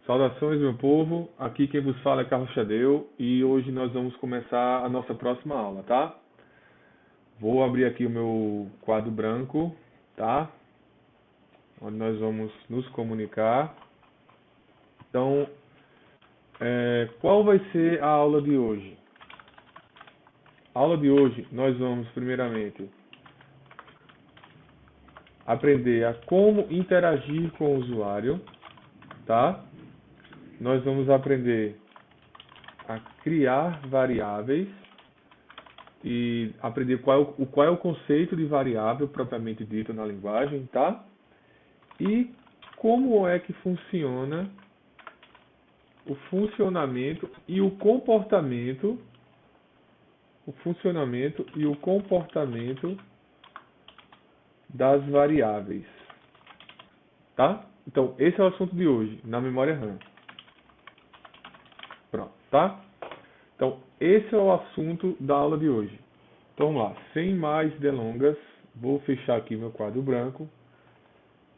Saudações, meu povo. Aqui quem vos fala é Carlos Chadeu e hoje nós vamos começar a nossa próxima aula, tá? Vou abrir aqui o meu quadro branco, tá? Onde nós vamos nos comunicar. Então, qual vai ser a aula de hoje? A aula de hoje nós vamos primeiramente aprender a como interagir com o usuário, tá? Nós vamos aprender a criar variáveis e aprender qual é o conceito de variável propriamente dito na linguagem, tá? E como é que funciona o funcionamento e o comportamento, das variáveis, tá? Então, esse é o assunto de hoje, na memória RAM. Pronto, tá? Então, esse é o assunto da aula de hoje. Então, vamos lá, sem mais delongas, vou fechar aqui meu quadro branco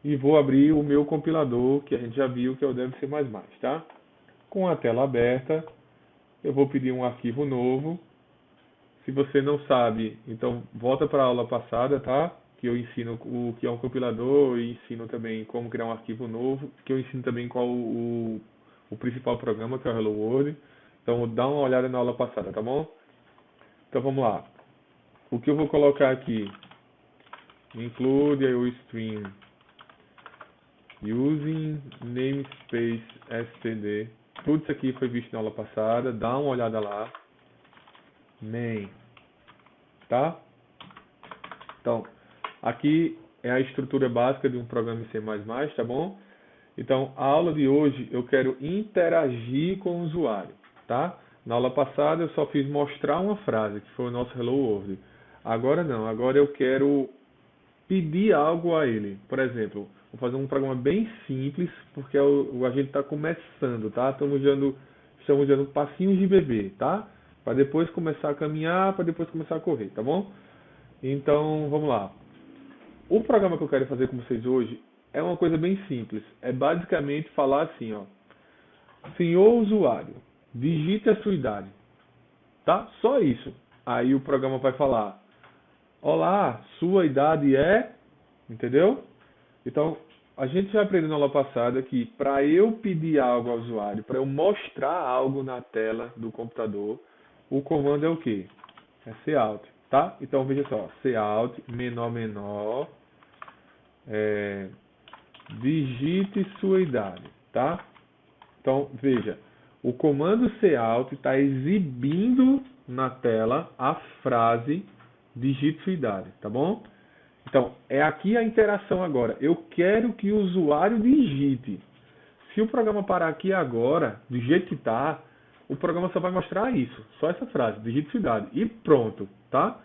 e vou abrir o meu compilador, que a gente já viu que é o Deve Ser Mais Mais, tá? Com a tela aberta, eu vou pedir um arquivo novo. Se você não sabe, então volta para a aula passada, tá? Que eu ensino o que é um compilador e ensino também como criar um arquivo novo, que eu ensino também qual o principal programa, que é o Hello World. Então dá uma olhada na aula passada, tá bom? Então vamos lá. O que eu vou colocar aqui? Include o string using namespace std. Tudo isso aqui foi visto na aula passada, dá uma olhada lá. Main, tá? Então, aqui é a estrutura básica de um programa em C++, tá bom? Então, a aula de hoje eu quero interagir com o usuário, tá? Na aula passada eu só fiz mostrar uma frase, que foi o nosso Hello World. Agora não, agora eu quero pedir algo a ele. Por exemplo, vou fazer um programa bem simples, porque a gente está começando, tá? Estamos dando passinhos de bebê, tá? Para depois começar a caminhar, para depois começar a correr, tá bom? Então, vamos lá. O programa que eu quero fazer com vocês hoje é uma coisa bem simples. É basicamente falar assim, ó. Senhor usuário, digite a sua idade, tá? Só isso. Aí o programa vai falar: olá, sua idade é... Entendeu? Então, a gente já aprendeu na aula passada que para eu pedir algo ao usuário, para eu mostrar algo na tela do computador, o comando é o quê? É cout, tá? Então, veja só, cout, menor, é, digite sua idade, tá? Então, veja, o comando cout está exibindo na tela a frase digite sua idade, tá bom? Então, é aqui a interação agora. Eu quero que o usuário digite. Se o programa parar aqui agora, do jeito que está, o programa só vai mostrar isso, só essa frase, digite sua idade, e pronto, tá?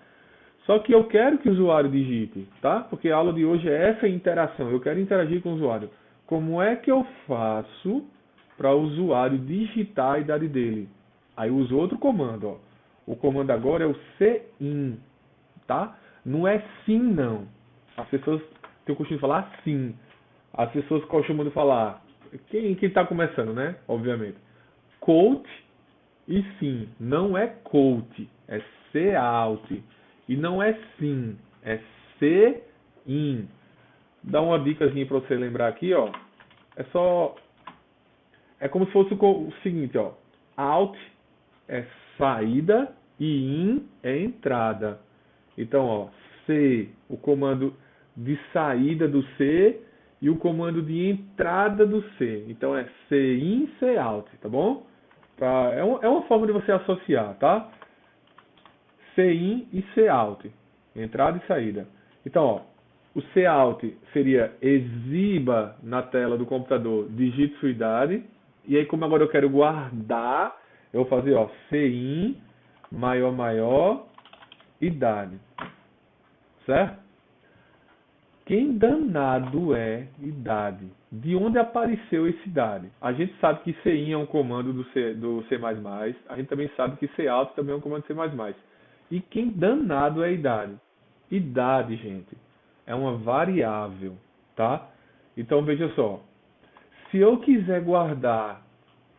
Só que eu quero que o usuário digite, tá? Porque a aula de hoje é essa interação, eu quero interagir com o usuário. Como é que eu faço para o usuário digitar a idade dele? Aí eu uso outro comando, ó. O comando agora é o cin, tá? Não é sim, não. As pessoas têm o costume de falar sim. As pessoas costumam falar, quem está começando, né? Obviamente. Coach e sim. Não é coach, é cout. E não é sim, é in. Dá uma dicasinha para você lembrar aqui, ó. É só... É como se fosse o seguinte, ó. Out é saída e in é entrada. Então, ó, C, o comando de saída do C e o comando de entrada do C. Então é cin, cout, tá bom? É uma forma de você associar, tá? Cin e cout, entrada e saída. Então, ó, o cout seria exiba na tela do computador, digite sua idade. E aí, como agora eu quero guardar, eu vou fazer, ó, cin, maior, idade. Certo? Quem danado é idade? De onde apareceu esse idade? A gente sabe que cin é um comando do C++, a gente também sabe que cout também é um comando do C++. E quem danado é idade? Idade, gente, é uma variável, tá? Então veja só, Se eu quiser guardar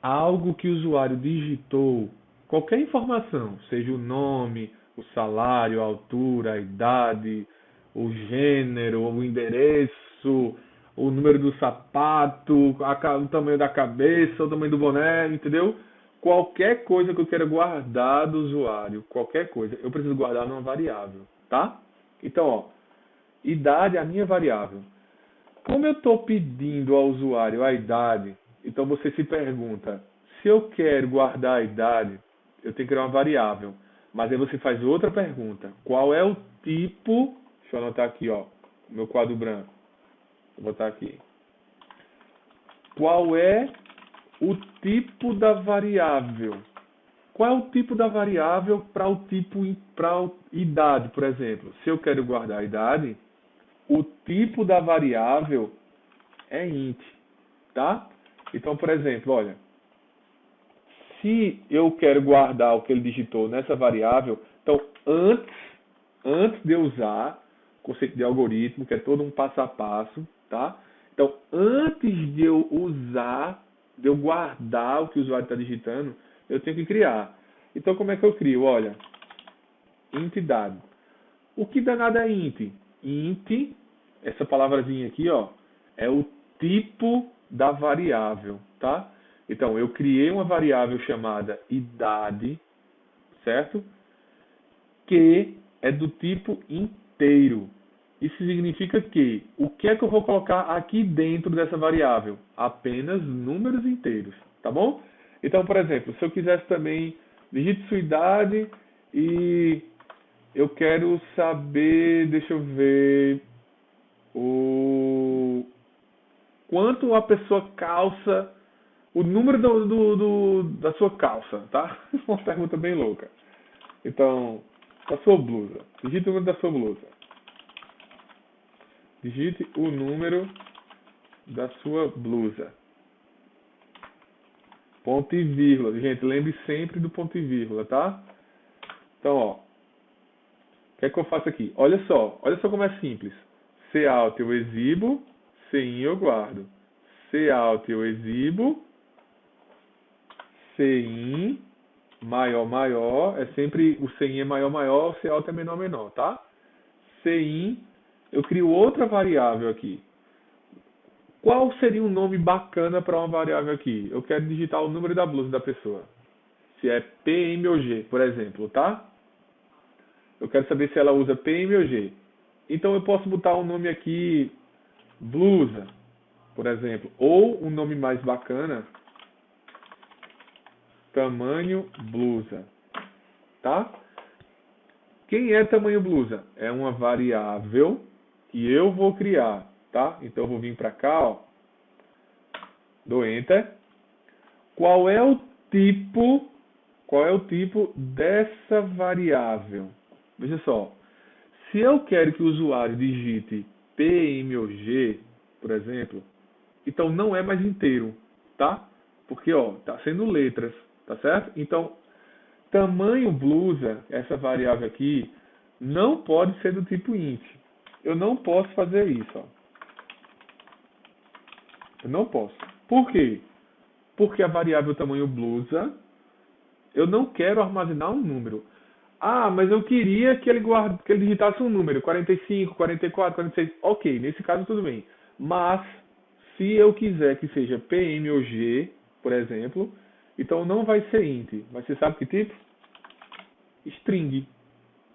algo que o usuário digitou, qualquer informação, seja o nome, o salário, a altura, a idade, o gênero, o endereço, o número do sapato, o tamanho da cabeça, o tamanho do boné, entendeu? Qualquer coisa que eu queira guardar do usuário, qualquer coisa, eu preciso guardar numa variável, tá? Então, ó, idade é a minha variável. Como eu estou pedindo ao usuário a idade, então você se pergunta, se eu quero guardar a idade, eu tenho que criar uma variável. Mas aí você faz outra pergunta. Qual é o tipo... Deixa eu anotar aqui, ó, meu quadro branco. Vou botar aqui. Qual é o tipo da variável? Qual é o tipo da variável para o tipo, para idade, por exemplo? Se eu quero guardar a idade, o tipo da variável é int, tá? Então, por exemplo, olha, se eu quero guardar o que ele digitou nessa variável, então antes de eu usar o conceito de algoritmo, que é todo um passo a passo, tá? Então, antes de eu usar, de eu guardar o que o usuário está digitando, eu tenho que criar. Então, como é que eu crio? Olha, int dado. O que danado é int? Int, essa palavrazinha aqui, ó, é o tipo da variável, tá? Então, eu criei uma variável chamada idade, certo? Que é do tipo inteiro. Isso significa que o que é que eu vou colocar aqui dentro dessa variável? Apenas números inteiros, tá bom? Então, por exemplo, se eu quisesse também digite sua idade e eu quero saber, deixa eu ver, o quanto a pessoa calça, o número da sua calça, tá? Uma pergunta bem louca. Então, da sua blusa. Digite o número da sua blusa. Digite o número da sua blusa. Ponto e vírgula. Gente, lembre sempre do ponto e vírgula, tá? Então, ó. O que é que eu faço aqui? Olha só como é simples. Cout eu exibo, Cin eu guardo. Cout eu exibo, Cin maior, maior, é sempre o Cin é maior, maior, o Cout é menor, menor, tá? Cin, eu crio outra variável aqui. Qual seria um nome bacana para uma variável aqui? Eu quero digitar o número da blusa da pessoa. Se é PM ou G, por exemplo, tá? Eu quero saber se ela usa PM ou G. Então eu posso botar um nome aqui, blusa, por exemplo. Ou um nome mais bacana, tamanho blusa, tá? Quem é tamanho blusa? É uma variável que eu vou criar, tá? Então eu vou vir para cá, ó, dou Enter. Qual é o tipo dessa variável? Veja só, se eu quero que o usuário digite PM ou G, por exemplo, então não é mais inteiro, tá? Porque, ó, tá sendo letras, tá certo? Então, tamanho blusa, essa variável aqui, não pode ser do tipo int. Eu não posso fazer isso, ó. Eu não posso. Por quê? Porque a variável tamanho blusa, eu não quero armazenar um número. Ah, mas eu queria que que ele digitasse um número, 45, 44, 46. Ok, nesse caso tudo bem. Mas, se eu quiser que seja PM ou G, por exemplo, então não vai ser int. Mas você sabe que tipo? String,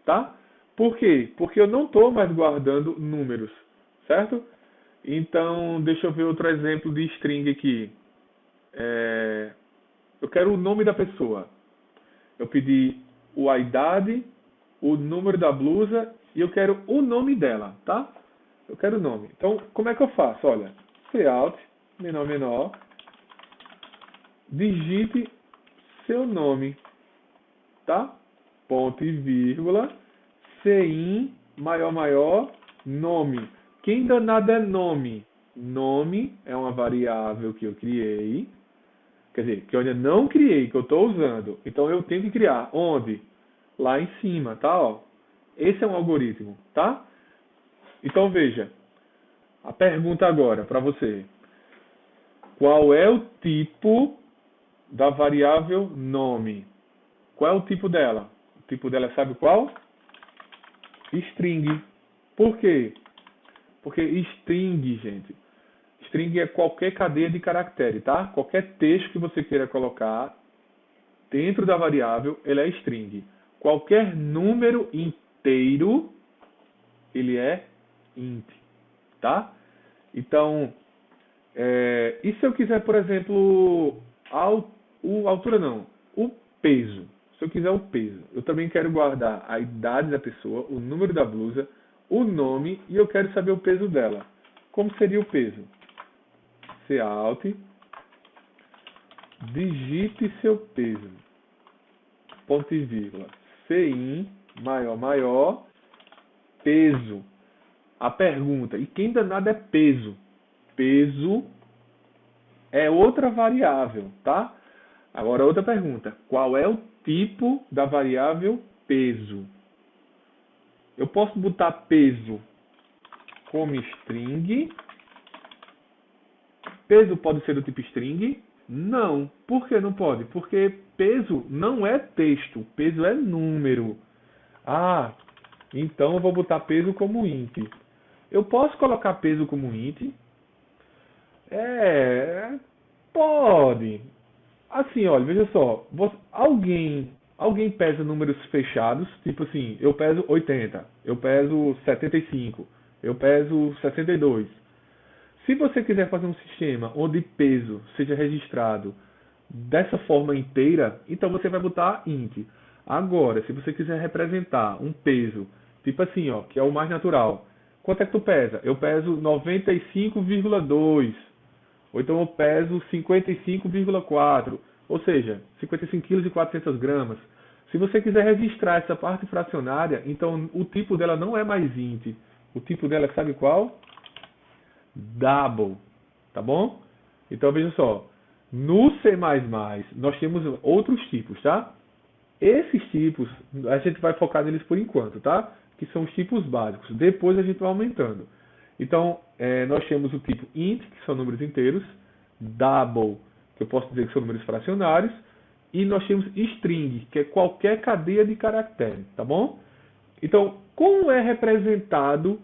tá? Por quê? Porque eu não estou mais guardando números, certo? Então, deixa eu ver outro exemplo de string aqui. Eu quero o nome da pessoa. Eu pedi a idade, o número da blusa e eu quero o nome dela, tá? Eu quero o nome. Então, como é que eu faço? Olha, cout, menor, menor, digite seu nome, tá? Ponto e vírgula, Cin, maior, maior, nome. Quem danado é nome? Nome é uma variável que eu criei, quer dizer, que eu ainda não criei, que eu estou usando. Então eu tenho que criar. Onde? Lá em cima, tá? Ó. Esse é um algoritmo, tá? Então veja, a pergunta agora para você. Qual é o tipo da variável nome? Qual é o tipo dela? O tipo dela sabe qual? String. Por quê? Porque string, gente, string é qualquer cadeia de caractere, tá? Qualquer texto que você queira colocar dentro da variável, ele é string. Qualquer número inteiro, ele é int, tá? Então, e se eu quiser, por exemplo, altura não, o peso. Se eu quiser o peso, eu também quero guardar a idade da pessoa, o número da blusa, o nome e eu quero saber o peso dela. Como seria o peso? Alt, digite seu peso, ponto e vírgula, Cin, maior, peso. A pergunta, e quem danado é peso? Peso é outra variável, tá? Agora outra pergunta, qual é o tipo da variável peso? Eu posso botar peso como string. Peso pode ser do tipo string? Não. Por que não pode? Porque peso não é texto, peso é número. Ah, então eu vou botar peso como int. Eu posso colocar peso como int? Pode. Assim, olha, veja só. Alguém pesa números fechados, tipo assim, eu peso 80, eu peso 75, eu peso 62. Se você quiser fazer um sistema onde peso seja registrado dessa forma inteira, então você vai botar int. Agora, se você quiser representar um peso, tipo assim, ó, que é o mais natural. Quanto é que tu pesa? Eu peso 95,2. Ou então eu peso 55,4. Ou seja, 55 quilos e 400 gramas. Se você quiser registrar essa parte fracionária, então o tipo dela não é mais int. O tipo dela, sabe qual? Double, tá bom? Então veja só, no C++ nós temos outros tipos, tá? Esses tipos, a gente vai focar neles por enquanto, tá? Que são os tipos básicos. Depois a gente vai aumentando. Então, nós temos o tipo int, que são números inteiros, double, que eu posso dizer que são números fracionários, e nós temos string, que é qualquer cadeia de caractere, tá bom? Então, como é representado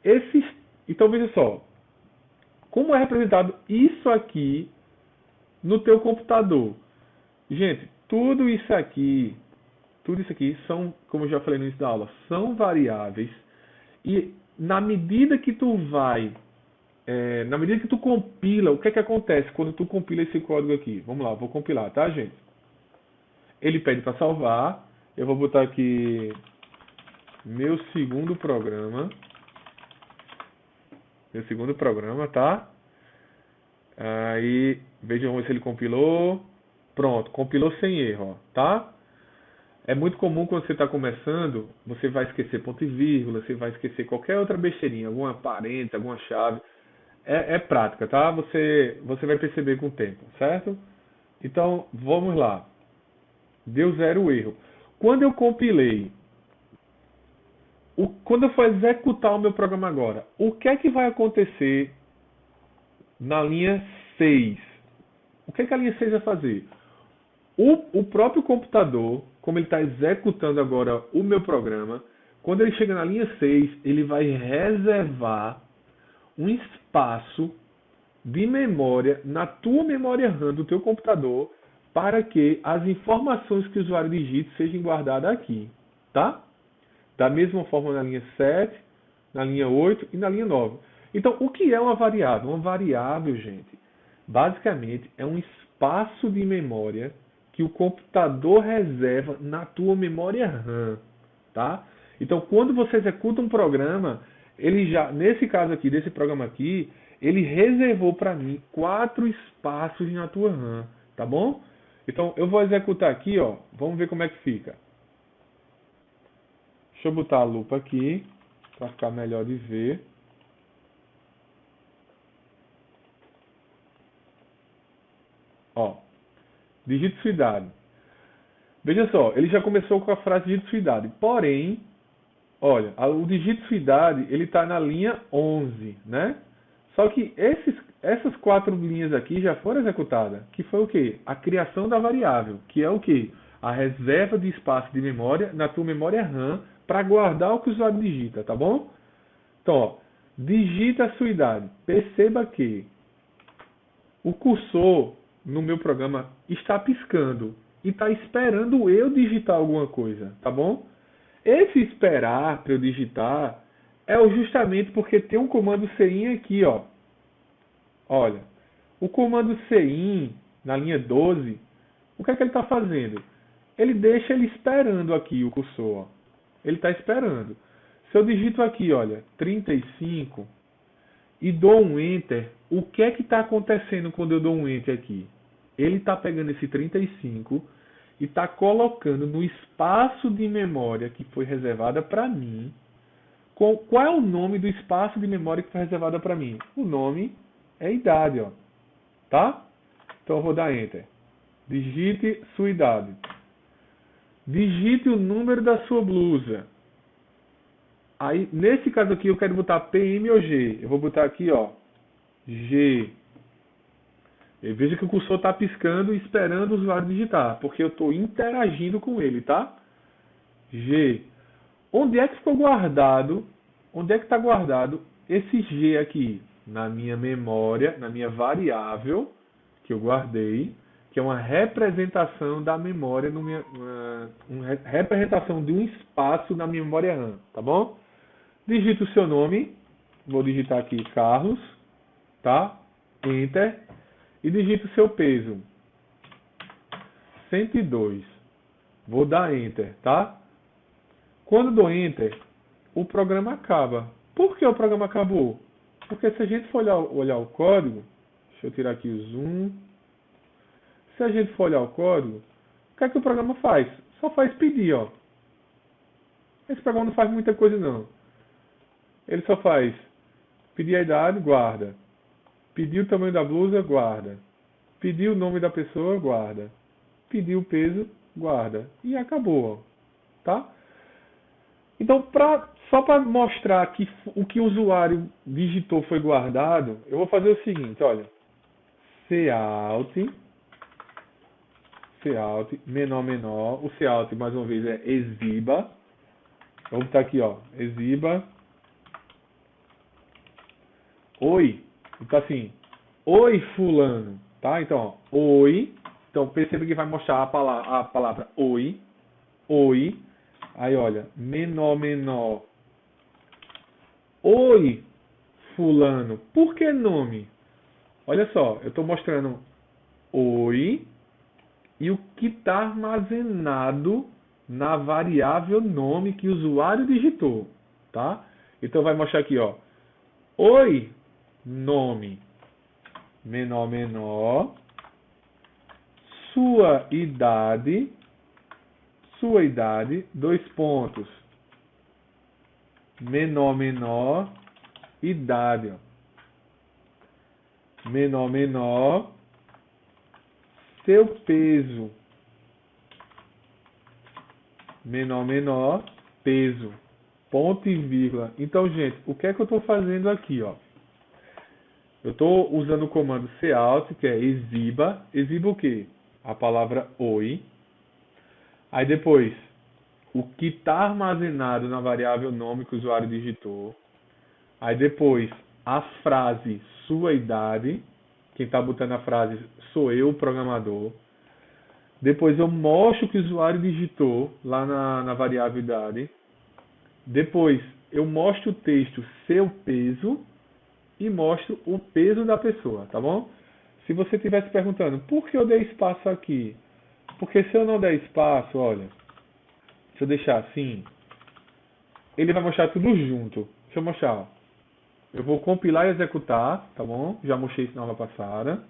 esses... Então, veja só, como é representado isso aqui no teu computador? Gente, tudo isso aqui são, como eu já falei no início da aula, são variáveis e na medida que tu na medida que tu compila, o que é que acontece quando tu compila esse código aqui? Vamos lá, vou compilar, tá, gente? Ele pede para salvar, eu vou botar aqui meu segundo programa, tá? Aí, vejam se ele compilou. Pronto, compilou sem erro, ó, tá? É muito comum quando você está começando, você vai esquecer ponto e vírgula, você vai esquecer qualquer outra besteirinha, alguma parêntese, alguma chave. É prática, tá? Você vai perceber com o tempo, certo? Então, vamos lá. Deu zero erro. Quando eu compilei, quando eu for executar o meu programa agora, o que é que vai acontecer na linha 6? O que é que a linha 6 vai fazer? O próprio computador, como ele está executando agora o meu programa, quando ele chega na linha 6, ele vai reservar um espaço de memória na tua memória RAM do teu computador para que as informações que o usuário digite sejam guardadas aqui, tá? Da mesma forma na linha 7, na linha 8 e na linha 9. Então, o que é uma variável? Uma variável, gente, basicamente é um espaço de memória que o computador reserva na tua memória RAM, tá? Então, quando você executa um programa, ele já, nesse caso aqui, desse programa aqui, ele reservou para mim 4 espaços na tua RAM, tá bom? Então, eu vou executar aqui, ó, vamos ver como é que fica. Deixa eu botar a lupa aqui, para ficar melhor de ver. Ó, digite sua idade. Veja só, ele já começou com a frase digite sua idade. Porém, olha, o digite sua idade, ele está na linha 11, né? Só que essas 4 linhas aqui já foram executadas, que foi o quê? A criação da variável, que é o quê? A reserva de espaço de memória na tua memória RAM para guardar o que o usuário digita, tá bom? Então, ó, digita a sua idade. Perceba que o cursor no meu programa está piscando e está esperando eu digitar alguma coisa, tá bom? Esse esperar para eu digitar é justamente porque tem um comando cin aqui, ó. Olha, o comando cin na linha 12, o que é que ele está fazendo? Ele deixa ele esperando aqui o cursor, ó. Ele está esperando. Se eu digito aqui, olha, 35 e dou um Enter, o que é que está acontecendo quando eu dou um Enter aqui? Ele está pegando esse 35 e está colocando no espaço de memória que foi reservada para mim. Qual é o nome do espaço de memória que foi reservada para mim? O nome é idade, ó. Tá? Então eu vou dar Enter. Digite sua idade. Digite o número da sua blusa. Aí, nesse caso aqui, eu quero botar PM ou G. Eu vou botar aqui, ó, G. E veja que o cursor está piscando e esperando o usuário digitar, porque eu estou interagindo com ele, tá? G. Onde é que ficou guardado? Onde é que está guardado esse G aqui? Na minha memória, na minha variável que eu guardei, que é uma representação da memória, uma representação de um espaço na minha memória RAM, tá bom? Digita o seu nome, vou digitar aqui Carlos, tá? Enter. E digita o seu peso, 102. Vou dar Enter, tá? Quando dou Enter, o programa acaba. Por que o programa acabou? Porque se a gente for olhar o código, deixa eu tirar aqui o zoom. Se a gente for olhar o código, o que é que o programa faz? Só faz pedir, ó. Esse programa não faz muita coisa não. Ele só faz pedir a idade, guarda. Pedir o tamanho da blusa, guarda. Pedir o nome da pessoa, guarda. Pedir o peso, guarda. E acabou, ó. Tá? Então, só para mostrar que o que o usuário digitou foi guardado, eu vou fazer o seguinte, olha. Cout, menor. O cout, mais uma vez, é exiba. Vamos botar aqui, ó. Exiba. Oi. Então, assim. Oi, fulano. Tá? Então, ó. Oi. Então, perceba que vai mostrar a palavra oi. Oi. Aí, olha. Menor. Oi, fulano. Por que nome? Olha só. Eu estou mostrando oi. E o que está armazenado na variável nome que o usuário digitou, tá? Então vai mostrar aqui, ó. Oi, nome, menor, sua idade, 2 pontos, menor, idade, ó. Menor, seu peso, menor, peso, ponto e vírgula. Então, gente, o que é que eu estou fazendo aqui, ó? Eu estou usando o comando cout, que é exiba. Exiba o quê? A palavra oi. Aí depois, o que está armazenado na variável nome que o usuário digitou. Aí depois, a frase sua idade. Quem está botando a frase sou eu, o programador. Depois eu mostro o que o usuário digitou lá na variável idade. Depois eu mostro o texto seu peso e mostro o peso da pessoa, tá bom? Se você estivesse perguntando por que eu dei espaço aqui? Porque se eu não der espaço, olha, se eu deixar assim, ele vai mostrar tudo junto. Deixa eu mostrar, ó. Eu vou compilar e executar, tá bom? Já mostrei isso na aula passada.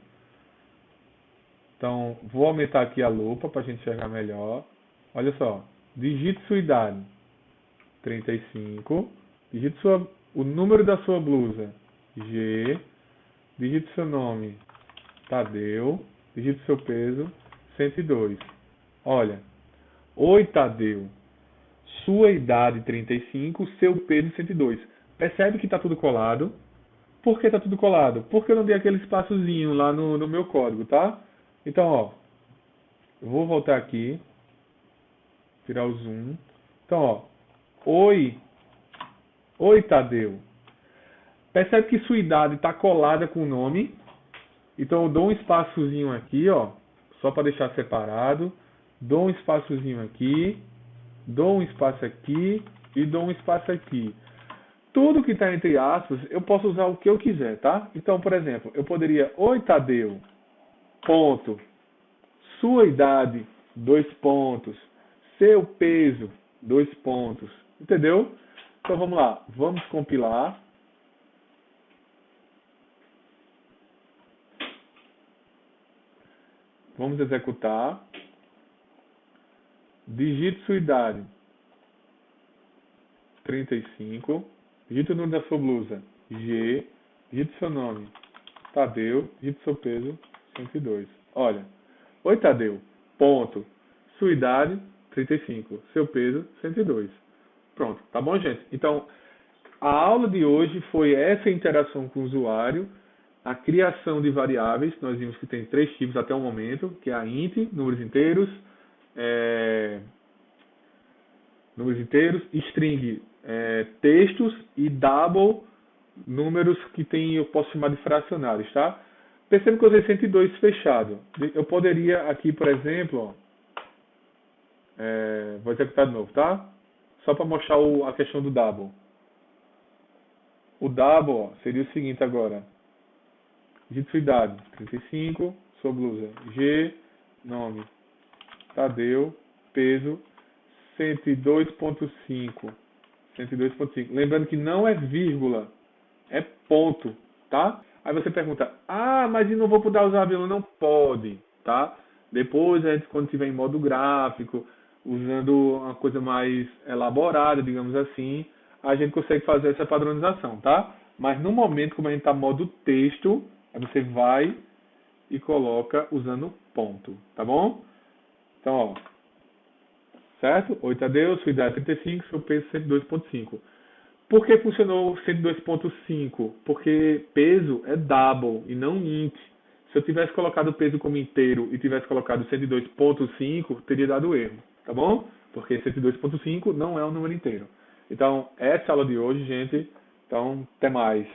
Então, vou aumentar aqui a lupa para a gente enxergar melhor. Olha só. Digite sua idade. 35. Digite o número da sua blusa. G. Digite seu nome. Tadeu. Digite seu peso. 102. Olha. Oi, Tadeu. Sua idade 35. Seu peso 102. Percebe que está tudo colado? Por que tá tudo colado? Porque eu não dei aquele espaçozinho lá no meu código, tá? Então, ó, eu vou voltar aqui, tirar o zoom. Então, ó, oi, oi Tadeu. Percebe que sua idade está colada com o nome. Então eu dou um espaçozinho aqui, ó, só para deixar separado. Dou um espaçozinho aqui, dou um espaço aqui e dou um espaço aqui. Tudo que está entre aspas, eu posso usar o que eu quiser, tá? Então, por exemplo, eu poderia, oi Tadeu, ponto, sua idade, dois pontos, seu peso, dois pontos, entendeu? Então vamos lá, vamos compilar. Vamos executar. Digite sua idade, 35. Digite o número da sua blusa, G. Digite seu nome, Tadeu. Digite seu peso, 102. Olha, oi Tadeu, ponto. Sua idade, 35. Seu peso, 102. Pronto, tá bom, gente? Então, a aula de hoje foi essa interação com o usuário, a criação de variáveis. Nós vimos que tem três tipos até o momento, que é a int, números inteiros, string, textos, e double, números que eu posso chamar de fracionários, tá? Perceba que eu usei 102 fechado. Eu poderia aqui, por exemplo, vou executar de novo, tá? Só para mostrar a questão do double. O double, ó, seria o seguinte agora. Digite sua idade, 35, sua blusa, G, nome, Tadeu, peso, 102.5. 102.5. Lembrando que não é vírgula, é ponto, tá? Aí você pergunta, mas eu não vou poder usar a vírgula? Não pode, tá? Depois, a gente, quando tiver em modo gráfico, usando uma coisa mais elaborada, digamos assim, a gente consegue fazer essa padronização, tá? Mas no momento, como a gente está modo texto, aí você vai e coloca usando ponto, tá bom? Então, ó, certo? 8 a Deus, sua idade 35, seu peso 102.5. Por que funcionou 102.5? Porque peso é double e não int. Se eu tivesse colocado o peso como inteiro e tivesse colocado 102.5, teria dado erro, tá bom? Porque 102.5 não é um número inteiro. Então, essa é a aula de hoje, gente. Então, até mais.